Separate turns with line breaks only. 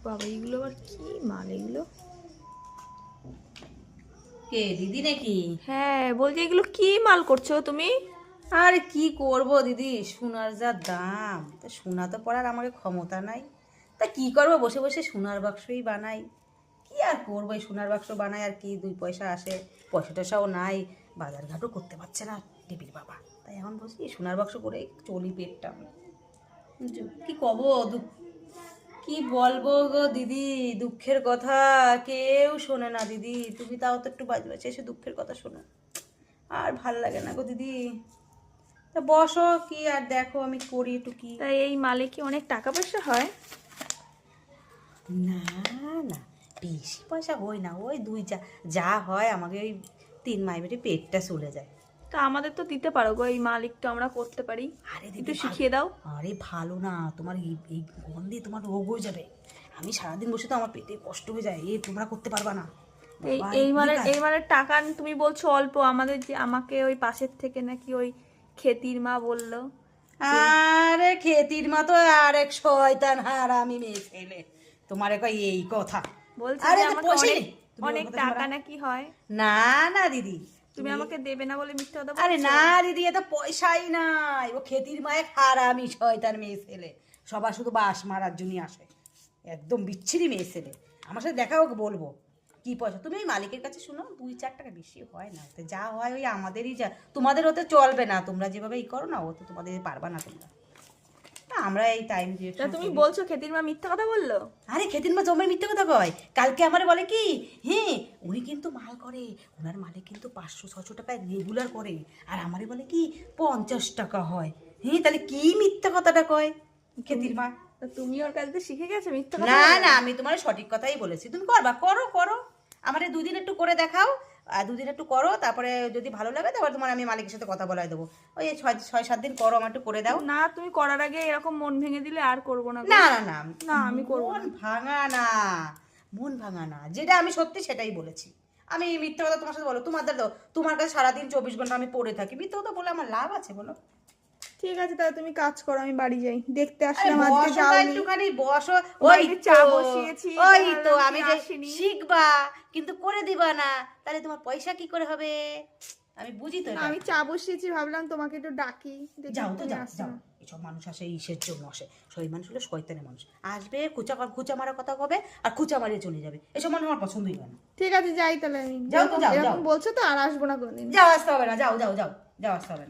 বাবা এগুলো আবার কি মাল এগুলো?
কে দিদি নাকি?
হ্যাঁ বলছি এগুলো কি মাল করছো তুমি?
আরে কি করব দিদি, সোনার যা দাম, তা সোনা তো পড়ার আমাকে ক্ষমতা নাই। তা কি করব, বসে বসে সোনার বাক্সই বানাই। কি আর করবো, এই সোনার বাক্স বানাই আর কি, 2 পয়সা আসে। পয়সা টয়সাও নাই, বাজারঘাটও করতে পারছে না টেবিল বাবা। তাই এখন বলছি এই সোনার বাক্স করে চলি পেটটা। কি কব, কি বলবো গো দিদি, দুঃখের কথা কেউ শোনে না দিদি। তুমি তাও তো একটু বাজে বাজে এসে দুঃখের কথা শোনো, আর ভাল লাগে না গো দিদি। তা বসো, কি আর দেখো আমি করি একটু কি।
তাই এই মালে কি অনেক টাকা পয়সা হয়?
না না, বেশি পয়সা হয় না, ওই যা যা হয় আমাকে ওই 3 মাস বেটে পেটটা চলে যায়।
তা আমাদের তো দিতে পারো গো, এই মাল একটু আমরা করতে পারি।
আরে
একটু
দিদি
শিখিয়ে দাও।
আরে ভালো না, তোমার এই গন্ধে তোমার রোগ হয়ে যাবে। আমি সারাদিন বসে তো আমার পেটে কষ্ট হয়ে যায়, তোমরা করতে পারবা না
এই
বাবা,
এই
কি
মালের
কাজ।
এই মালের টাকা তুমি বলছো অল্প, আমাদের যে আমাকে ওই পাশের থেকে নাকি ওই খেতির মা বললো যে
আরে খেতির মা তো আরেক শয়তান হারামি মেয়ে ছেলে, তোমার কই এই কথা।
বলছে
আরে
যে
তো
আমাকে
পয়সা
অনেক
নেই, তুমি ওর
অনেক
কথা
টাকা
শোনো না।
নাকি হয়।
না না দিদি,
তুমি আমাকে দেবে না বলে মিথ্যা কথা
আরে
বলছো।
না দিদি, এত পয়সাই নাই, ও খেতির মায়ের হারামি শয়তান মেয়ে ছেলে। সবার শুধু বাস মারার জন্যই আসে, একদম বিচ্ছিরি মেয়ে ছেলে। আমার সাথে দেখা হোক বলবো কি পয়সা। তুমি ওই মালিকের কাছে শুনো, 2-4 টাকা বেশি হয় না ওতে, যা হয় ওই আমাদেরই, যা তোমাদের ওতে চলবে না, তোমরা যেভাবে ই করো না, ও তো তোমাদের পারবা না তোমরা। না, আমরা এই টাইম দিয়ে
তা তুমি বলছো খেতির মা মিথ্যা কথা বললো?
আরে খেতির মা জমের মিথ্যে কথা কয়। কালকে আমার বলে কি, হ্যাঁ উনি কিন্তু মাল করে, ওনার মালে কিন্তু 500-600 টাকা রেগুলার করে, আর আমারে বলে কি 50 টাকা হয়। হ্যাঁ তাহলে কি মিথ্যা কথাটা কয় খেতির মা?
তা তুমি ওর কাছ থেকে শিখে গেছো মিথ্যা কথা
না
বলা?
না, আমি তোমার সঠিক কথাই বলেছি, তুমি করবা, করো করো। আমারে 2 দিন একটু করে দেখাও, আর 2 দিন একটু করো, তারপরে যদি ভালো লাগে তারপর তোমার আমি মালিকের সাথে কথা বলাই দেবো। ওই 6-7 দিন করো, আমার একটু করে দাও।
না তুমি করার আগে এরকম মন ভেঙে দিলে আর করবো না গো।
না না না,
না আমি করবো
মন
না।
ভাঙা না, মন ভাঙা না, যেটা আমি সত্যি সেটাই বলেছি। আমি মিথ্যা কথা তোমার সাথে বলো, তোমার কাছে সারাদিন 24 ঘন্টা আমি পড়ে থাকি, মিথ্যা কথা বলে আমার লাভ আছে বলো?
ঠিক আছে তাহলে তুমি কাজ করো, আমি বাড়ি যাই। দেখতে
আরে
আসলাম আজকে
বসো না
যাওনি।
একটুখানি, বসো। ওই
বাড়িতে চা
তো,
বসিয়েছি,
ওই
তাহলে
তো,
কি
আমি যে
আসেনি?
শিখবা কিন্তু করে দিবা না, তাহলে তোমার পয়সা কি করে হবে? আমি বুঝি তো
না,
এটা।
আমি চা বসিয়েছি, ভাবলাম তোমাকে একটু ডাকি, দেখি
যাও তো,
তুমি
যাও
আসো
যাও।
না।
এসব মানুষ আসে ইসের জন্য আসে, সেই মানুষ হলো শয়তানের মানুষ, আসবে খুচা মারার কথা হবে আর খুচা মারিয়ে চলে যাবে। এসব মানুষ আমার পছন্দই হয় না।
ঠিক আছে যাই তাহলে আমি।
যাও তো, যাও যাও
এরকম বলছো তো আর আসবো না কোনোদিন।
যাও, আসতে হবে না, যাও যাও যাও, যাও আসতে হবে না।